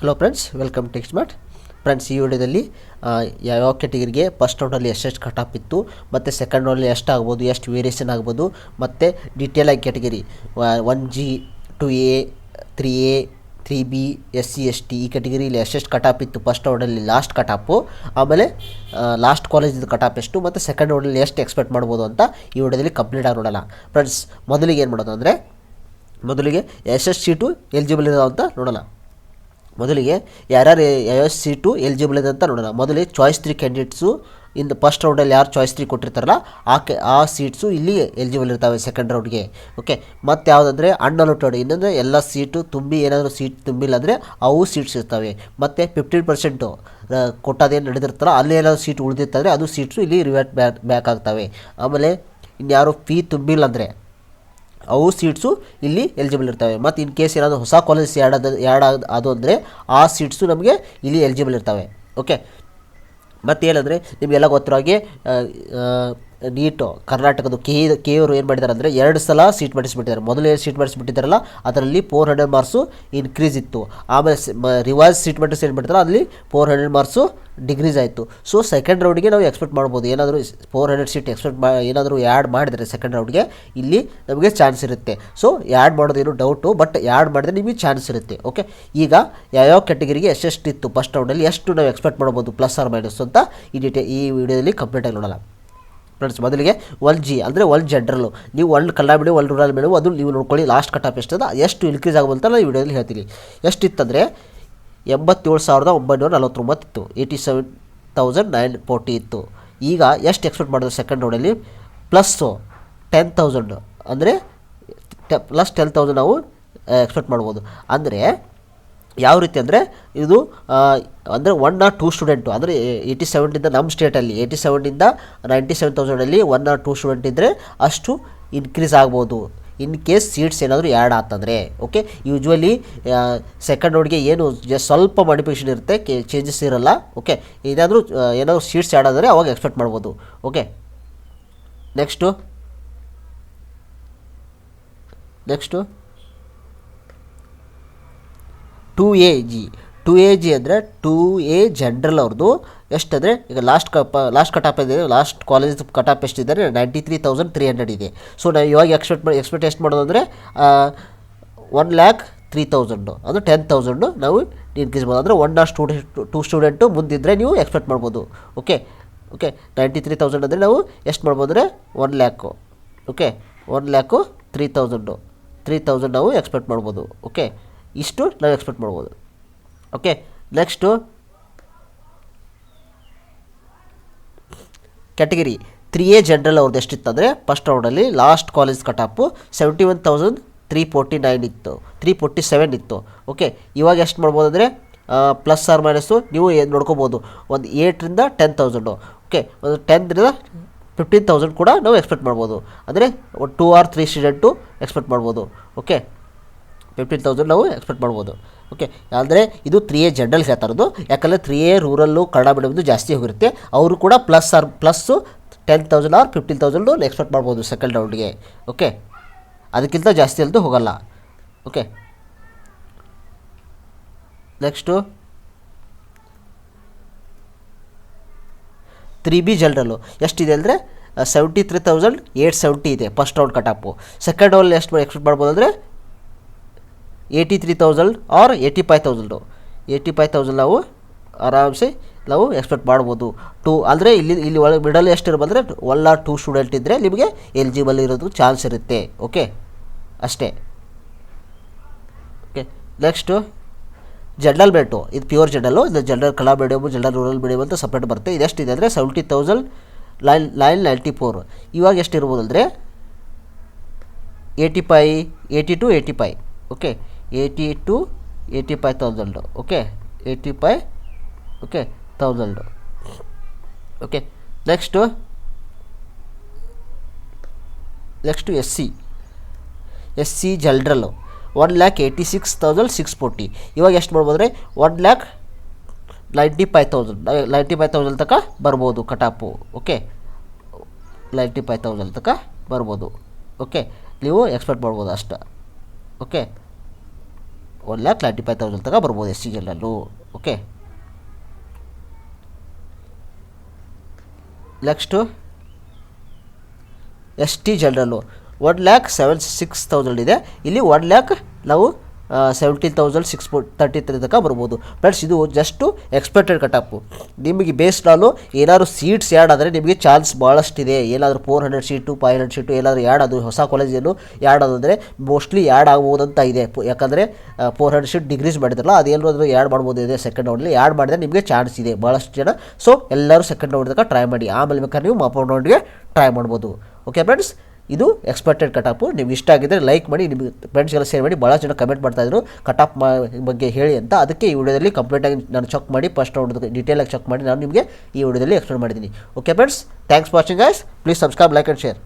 Hello friends, welcome tech smart. Friends, ಈ ವಿಡಿಯೋದಲ್ಲಿ ಯಾವ್ಯಾವ ಕ್ಯಾಟಗಿರಿಗೆ ಫಸ್ಟ್ ರೌಂಡಲ್ಲಿ ಎಷ್ಟೆಷ್ಟು ಕಟ್ ಆಫ್ ಇತ್ತು ಮತ್ತು ಸೆಕೆಂಡ್ ರೌಂಡಲ್ಲಿ ಎಷ್ಟು ಆಗ್ಬೋದು, ಎಷ್ಟು ವೇರಿಯೇಷನ್ ಆಗ್ಬೋದು, ಮತ್ತು ಡೀಟೇಲ್ ಆಗಿ category 1G 2A 3A 3B SC ST ಈ ಕ್ಯಾಟಗಿರಿಲಿ ಎಷ್ಟೆಷ್ಟು ಕಟ್ ಆಫ್ ಇತ್ತು ಫಸ್ಟ್ ರೌಂಡಲ್ಲಿ ಲಾಸ್ಟ್ ಕಟ್ ಆಫು, ಆಮೇಲೆ ಲಾಸ್ಟ್ ಕಾಲೇಜಿದ್ದು ಕಟ್ ಆಫ್ ಎಷ್ಟು ಮತ್ತು ಸೆಕೆಂಡ್ ರೌಂಡಲ್ಲಿ ಎಷ್ಟು ಎಕ್ಸ್ಪೆಕ್ಟ್ ಮಾಡ್ಬೋದು ಅಂತ ಈ ವಿಡಿಯೋದಲ್ಲಿ ಕಂಪ್ಲೀಟಾಗಿ ನೋಡೋಣ. ಫ್ರೆಂಡ್ಸ್, ಮೊದಲಿಗೆ ಏನು ಮಾಡೋದು ಅಂದರೆ ಮೊದಲಿಗೆ ಎಷ್ಟೆಷ್ಟು ಸೀಟು ಎಲಿಜಿಬಲ್ ಇದಾವೆ ಅಂತ ನೋಡೋಣ. ಮೊದಲಿಗೆ ಯಾರ್ಯಾರು ಯಾವ ಸೀಟು ಎಲಿಜಿಬಲ್ ಇದೆ ಅಂತ ನೋಡೋಣ. ಮೊದಲಿಗೆ ಚಾಯ್ಸ್ 3 ಕ್ಯಾಂಡಿಡೇಟ್ಸು ಇನ್ನು ಫಸ್ಟ್ ರೌಂಡಲ್ಲಿ ಯಾರು ಚಾಯ್ಸ್ 3 ಕೊಟ್ಟಿರ್ತಾರಲ್ಲ ಆ ಸೀಟ್ಸು ಇಲ್ಲಿ ಎಲಿಜಿಬಲ್ ಇರ್ತವೆ ಸೆಕೆಂಡ್ ರೌಂಡ್ಗೆ. ಓಕೆ, ಮತ್ತು ಯಾವುದಂದರೆ ಅನ್ಅಲೋಟೆಡ್, ಇನ್ನೊಂದರೆ ಎಲ್ಲ ಸೀಟು ತುಂಬಿ ಏನಾದರೂ ಸೀಟ್ ತುಂಬಿಲ್ಲ ಅಂದರೆ ಅವು ಸೀಟ್ಸ್ ಇರ್ತವೆ. ಮತ್ತು 15% ಕೊಟ್ಟದೇನು ನಡೆದಿರ್ತಾರೋ ಅಲ್ಲಿ ಏನಾದರೂ ಸೀಟ್ ಉಳಿದಿರ್ತಂದರೆ ಅದು ಸೀಟ್ಸು ಇಲ್ಲಿ ರಿವರ್ಟ್ ಬ್ಯಾಕ್ ಆಗ್ತವೆ. ಆಮೇಲೆ ಇನ್ಯಾರು ಫೀ ತುಂಬಿಲ್ಲ ಅಂದರೆ ಅವು ಸೀಟ್ಸು ಇಲ್ಲಿ ಎಲಿಜಿಬಲ್ ಇರ್ತವೆ. ಮತ್ತು ಇನ್ ಕೇಸ್ ಏನಾದರೂ ಹೊಸ ಕಾಲೇಜ್ ಆ್ಯಡ್ ಅದು ಅಂದರೆ ಆ ಸೀಟ್ಸು ನಮಗೆ ಇಲ್ಲಿ ಎಲಿಜಿಬಲ್ ಇರ್ತವೆ. ಓಕೆ, ಮತ್ತೇನಂದರೆ ನಿಮಗೆಲ್ಲ ಗೊತ್ತಿರೋ ಹಾಗೆ ನೀಟು ಕರ್ನಾಟಕದ ಕೆ ಅವರು ಏನು ಮಾಡಿದ್ದಾರೆ ಅಂದರೆ 2 ಸಲ ಸೀಟ್ ಮಾಡಿಸ್ಬಿಟ್ಟಿದ್ದಾರೆ. ಮೊದಲು ಏನು ಸೀಟ್ ಮಾಡಿಸ್ಬಿಟ್ಟಿದ್ದಾರಲ್ಲ ಅದರಲ್ಲಿ 400 ಮಾರ್ಕ್ಸು ಇನ್ಕ್ರೀಸ್ ಇತ್ತು. ಆಮೇಲೆ ರಿವೈಸ್ ಸೀಟ್ ಮಾಡಿಸ್ ಏನು ಮಾಡಿದಾರಲ್ಲ ಅಲ್ಲಿ 400 ಮಾರ್ಕ್ಸು ಡಿಗ್ರೀಸ್ ಆಯಿತು. ಸೊ ಸೆಕೆಂಡ್ ರೌಂಡಿಗೆ ನಾವು ಎಕ್ಸ್ಪೆಕ್ಟ್ ಮಾಡ್ಬೋದು, ಏನಾದರೂ 400 ಸೀಟ್ ಏನಾದರೂ ಆ್ಯಡ್ ಮಾಡಿದರೆ ಸೆಕೆಂಡ್ ರೌಂಡ್ಗೆ ಇಲ್ಲಿ ನಮಗೆ ಚಾನ್ಸ್ ಇರುತ್ತೆ. ಸೊ ಆ್ಯಡ್ ಮಾಡೋದೇನು ಡೌಟು, ಬಟ್ ಆ್ಯಡ್ ಮಾಡಿದ್ರೆ ನಿಮಗೆ ಚಾನ್ಸ್ ಇರುತ್ತೆ. ಓಕೆ, ಈಗ ಯಾವ್ಯಾವ ಕ್ಯಾಟಗಿರಿಗೆ ಎಷ್ಟೆಷ್ಟಿತ್ತು ಫಸ್ಟ್ ರೌಂಡಲ್ಲಿ ಎಷ್ಟು ನಾವು ಎಕ್ಸ್ಪೆಕ್ಟ್ ಮಾಡ್ಬೋದು ಪ್ಲಸ್ ಆರ್ ಮೈನಸ್ ಅಂತ ಈ ವಿಡಿಯೋದಲ್ಲಿ ಕಂಪ್ಲೀಟಾಗಿ ನೋಡೋಣ. ಫ್ರೆಂಡ್ಸ್, ಮೊದಲಿಗೆ 1G ಅಂದರೆ 1 ಜನರಲ್ಲು, ನೀವು 1 ಕನ್ನಡ ಮೀಡಿಯಮ್ 1 ರೂರಲ್ ಮೀಡಿಯಮ್ ಅದು ನೀವು ನೋಡ್ಕೊಳ್ಳಿ. ಲಾಸ್ಟ್ ಕಟ್ ಆಫ್ ಎಷ್ಟದ ಎಷ್ಟು ಇನ್ಕ್ರೀಸ್ ಆಗುವಂತ ನಾನು ಈ ವಿಡಿಯೋದಲ್ಲಿ ಹೇಳ್ತೀನಿ. ಎಷ್ಟಿತ್ತಂದರೆ 87,949 ಇತ್ತು, 87,940 ಇತ್ತು. ಈಗ ಎಷ್ಟು ಎಕ್ಸ್ಪೆಕ್ಟ್ ಮಾಡಿದ್ರು ಸೆಕೆಂಡ್ ರೌಂಡಲ್ಲಿ ಪ್ಲಸ್ಸು 10,000 ಅಂದರೆ ಪ್ಲಸ್ 10,000 ನಾವು ಎಕ್ಸ್ಪೆಕ್ಟ್ ಮಾಡ್ಬೋದು. ಅಂದರೆ ಯಾವ ರೀತಿ ಅಂದರೆ ಇದು ಅಂದರೆ 1 or 2 ಸ್ಟೂಡೆಂಟು ಅಂದರೆ 87ಇಂದ ನಮ್ಮ ಸ್ಟೇಟಲ್ಲಿ 87ಇಂದ 97,000ಅಲ್ಲಿ 1 or 2 ಸ್ಟೂಡೆಂಟ್ ಇದ್ದರೆ ಅಷ್ಟು ಇನ್ಕ್ರೀಸ್ ಆಗ್ಬೋದು ಇನ್ ಕೇಸ್ ಸೀಟ್ಸ್ ಏನಾದರೂ ಆ್ಯಡ್ ಆಗ್ತಂದರೆ. ಓಕೆ, ಯೂಶ್ವಲಿ ಸೆಕೆಂಡ್ ರೌಂಡ್ಗೆ ಏನು ಸ್ವಲ್ಪ ಮಾಡಿಫಿಕೇಷನ್ ಇರುತ್ತೆ, ಚೇಂಜಸ್ ಇರಲ್ಲ. ಓಕೆ, ಏನಾದರೂ ಸೀಟ್ಸ್ ಆ್ಯಡ್ ಆದರೆ ಅವಾಗ ಎಕ್ಸ್ಪೆಕ್ಟ್ ಮಾಡ್ಬೋದು. ಓಕೆ, ನೆಕ್ಸ್ಟು 2AG ಅಂದರೆ 2A ಜನರಲ್ ಅವ್ರದ್ದು ಎಷ್ಟಂದರೆ ಈಗ ಲಾಸ್ಟ್ ಕಟ್ ಆಫ್ ಇದೆ, ಲಾಸ್ಟ್ ಕಾಲೇಜ್ ಕಟ್ ಆಫ್ ಎಷ್ಟಿದ್ದಾರೆ 93,300 ಇದೆ. ಸೊ ನಾವು ಇವಾಗ ಎಕ್ಸ್ಪೆಕ್ಟ್ ಎಷ್ಟು ಮಾಡೋದು ಅಂದರೆ 1,03,000 ಅಂದರೆ 10,000 ನಾವು ಇನ್ಕ್ರೀಸ್ ಮಾಡೋದು. ಅಂದರೆ 1 or 2 ಸ್ಟೂಡೆಂಟು ಮುಂದಿದ್ದರೆ ನೀವು ಎಕ್ಸ್ಪೆಕ್ಟ್ ಮಾಡ್ಬೋದು. ಓಕೆ 93,000 ಅಂದರೆ ನಾವು ಎಷ್ಟು ಮಾಡ್ಬೋದು ಅಂದರೆ 1,00,000. ಓಕೆ, 1,03,000 3,000 ನಾವು ಎಕ್ಸ್ಪೆಕ್ಟ್ ಮಾಡ್ಬೋದು. ಓಕೆ, ಇಷ್ಟು ನಾವು ಎಕ್ಸ್ಪೆಕ್ಟ್ ಮಾಡ್ಬೋದು. Okay, next category 3A general ಅವ್ರದ್ದು ಎಷ್ಟಿತ್ತು ಅಂದರೆ ಫಸ್ಟ್ ರೌಂಡಲ್ಲಿ ಲಾಸ್ಟ್ ಕಾಲೇಜ್ ಕಟ್ ಆಫು 71,347 ಇತ್ತು. ಓಕೆ, ಇವಾಗ ಎಷ್ಟು ಮಾಡ್ಬೋದು ಅಂದರೆ ಪ್ಲಸ್ ಆರ್ ಮೈನಸ್ಸು ನೀವು ನೋಡ್ಕೋಬೋದು, ಒಂದು 8ರಿಂದ 10,000. ಓಕೆ, ಒಂದು 10ರಿಂದ 15,000 ಕೂಡ ನಾವು ಎಕ್ಸ್ಪೆಕ್ಟ್ ಮಾಡ್ಬೋದು. ಅಂದರೆ 2 or 3 ಸ್ಟೂಡೆಂಟು ಎಕ್ಸ್ಪೆಕ್ಟ್ ಮಾಡ್ಬೋದು. ಓಕೆ, 15,000 ನಾವು ಎಕ್ಸ್ಪೆಕ್ಟ್ ಮಾಡ್ಬೋದು. ಓಕೆ, ಅಂದರೆ ಇದು 3A ಜನರಲ್ ಹೇಳ್ತಾ ಇರೋದು, ಯಾಕಂದರೆ 3A ರೂರಲ್ಲು ಕನ್ನಡ ಮೀಡಿಯಮ್ದು ಜಾಸ್ತಿ ಹೋಗಿರುತ್ತೆ. ಅವರು ಕೂಡ ಪ್ಲಸ್ಸು 10,000 or 15,000 ಎಕ್ಸ್ಪೆಕ್ಟ್ ಮಾಡ್ಬೋದು ಸೆಕೆಂಡ್ ರೌಂಡ್ಗೆ. ಓಕೆ, ಅದಕ್ಕಿಂತ ಜಾಸ್ತಿ ಅಂತೂ ಹೋಗಲ್ಲ. ಓಕೆ, ನೆಕ್ಸ್ಟು 3B ಜನರಲ್ಲು ಎಷ್ಟಿದೆ ಅಂದರೆ 73,870 ಇದೆ first round cut off. Second round ಎಷ್ಟು ಎಕ್ಸ್ಪೆಕ್ಟ್ ಮಾಡ್ಬೋದು ಅಂದರೆ 83,000 or 85,000 ನಾವು ಆರಾಮ್ಸೆ ನಾವು ಎಕ್ಸ್ಪೆಕ್ಟ್ ಮಾಡ್ಬೋದು. ಅಂದರೆ ಇಲ್ಲಿ ಒಳಗೆ ಮಿಡಲ್ ಎಷ್ಟು ಇರ್ಬೋದಂದರೆ 1 or 2 ಸ್ಟೂಡೆಂಟ್ ಇದ್ದರೆ ನಿಮಗೆ ಎಲಿಜಿಬಲ್ ಇರೋದು ಚಾನ್ಸ್ ಇರುತ್ತೆ. ಓಕೆ, ಅಷ್ಟೇ. ಓಕೆ, ನೆಕ್ಸ್ಟು ಜನರಲ್ ಮೆರಿಟು, ಇದು ಪ್ಯೂರ್ ಜನರಲ್ಲು, ಇದು general Kannada medium general rural medium ಅಂತ ಸಪ್ರೇಟ್ ಬರುತ್ತೆ. ಇದೆಷ್ಟಿದೆ ಅಂದರೆ 70,994. ಇವಾಗ ಎಷ್ಟು ಇರ್ಬೋದು ಅಂದರೆ 80 to 85. Okay, 80 to 85,000. Okay, 85 okay 1000. Okay, next SC ಜನರಲ್ಲು 1,86,640. ಇವಾಗ ಎಷ್ಟು ಮಾಡ್ಬೋದು ಅಂದರೆ 1,95,000 ತನಕ ಬರ್ಬೋದು ಕಟಾಪು. ಓಕೆ, 95,000 ತನಕ ಬರ್ಬೋದು. ಓಕೆ, ನೀವು ಎಕ್ಸ್ಪೆಕ್ಟ್ ಮಾಡ್ಬೋದು ಅಷ್ಟು. ಓಕೆ, 1,95,000 ತನಕ ಬರ್ಬೋದು SC ಜನರಲ್ಲು. ಓಕೆ, ನೆಕ್ಸ್ಟು ST ಜನರಲ್ಲು 1,76,000 ಇದೆ. ಇಲ್ಲಿ 1,00,000 ನಾವು 17,633 ತನಕ ಬರ್ಬೋದು ಫ್ರೆಂಡ್ಸ್. ಇದು ಜಸ್ಟು ಎಕ್ಸ್ಪೆಕ್ಟೆಡ್ ಕಟಪ್ಪು. ನಿಮಗೆ ಬೇಸ್ಡ್ ಆನು ಏನಾದ್ರು ಸೀಟ್ಸ್ ಆ್ಯಡ್ ಆದರೆ ನಿಮಗೆ ಚಾನ್ಸ್ ಭಾಳಷ್ಟಿದೆ. ಏನಾದರೂ 400 ಸೀಟು 500 ಸೀಟು ಏನಾದರೂ ಆ್ಯಡ್ ಅದು ಹೊಸ ಕಾಲೇಜೇನು ಆ್ಯಡ್ ಆದಂದರೆ ಮೋಸ್ಟ್ಲಿ ಆ್ಯಡ್ ಆಗ್ಬೋದಂತ ಇದೆ. ಯಾಕಂದರೆ 400 ಸೀಟ್ ಡಿಗ್ರೀಸ್ ಮಾಡಿದ್ರಲ್ಲ, ಅದೇನಾದರೂ ಆ್ಯಡ್ ಮಾಡ್ಬೋದು ಇದೆ. ಸೆಕೆಂಡ್ ರೌಂಡಲ್ಲಿ ಆ್ಯಡ್ ಮಾಡಿದರೆ ನಿಮಗೆ ಚಾನ್ಸ್ ಇದೆ ಭಾಳಷ್ಟು ಜನ. ಸೊ ಎಲ್ಲರೂ ಸೆಕೆಂಡ್ ರೌಂಡ್ ತನಕ ಟ್ರೈ ಮಾಡಿ, ಆಮೇಲೆ ಬೇಕಾದ್ರೆ ನೀವು ಅಪ್ ರೌಂಡ್ಗೆ ಟ್ರೈ ಮಾಡ್ಬೋದು. ಓಕೆ ಫ್ರೆಂಡ್ಸ್, ಇದು ಎಕ್ಸ್ಪೆಕ್ಟೆಡ್ ಕಟಾಪು. ನಿಮ್ಗೆ ಇಷ್ಟ ಆಗಿದ್ದರೆ ಲೈಕ್ ಮಾಡಿ, ನಿಮಗೆ ಫ್ರೆಂಡ್ಸ್ಗೆಲ್ಲ ಶೇರ್ ಮಾಡಿ. ಭಾಳ ಜನ ಕಮೆಂಟ್ ಮಾಡ್ತಾಯಿದ್ರು ಕಟಾಪ್ ಬಗ್ಗೆ ಹೇಳಿ ಅಂತ. ಅದಕ್ಕೆ ಈ ವಿಡಿಯೋದಲ್ಲಿ ಕಂಪ್ಲೀಟಾಗಿ ನಾನು ಚೆಕ್ ಮಾಡಿ ಫಸ್ಟ್ ರೌಂಡ್ ಡೀಟೇಲಾಗಿ ಚೆಕ್ ಮಾಡಿ ನಾನು ನಿಮಗೆ ಈ ವಿಡಿಯೋದಲ್ಲಿ ಎಕ್ಸ್ಪ್ಲೇನ್ ಮಾಡಿದ್ದೀನಿ. Okay friends, thanks for watching guys. Please subscribe, like and share.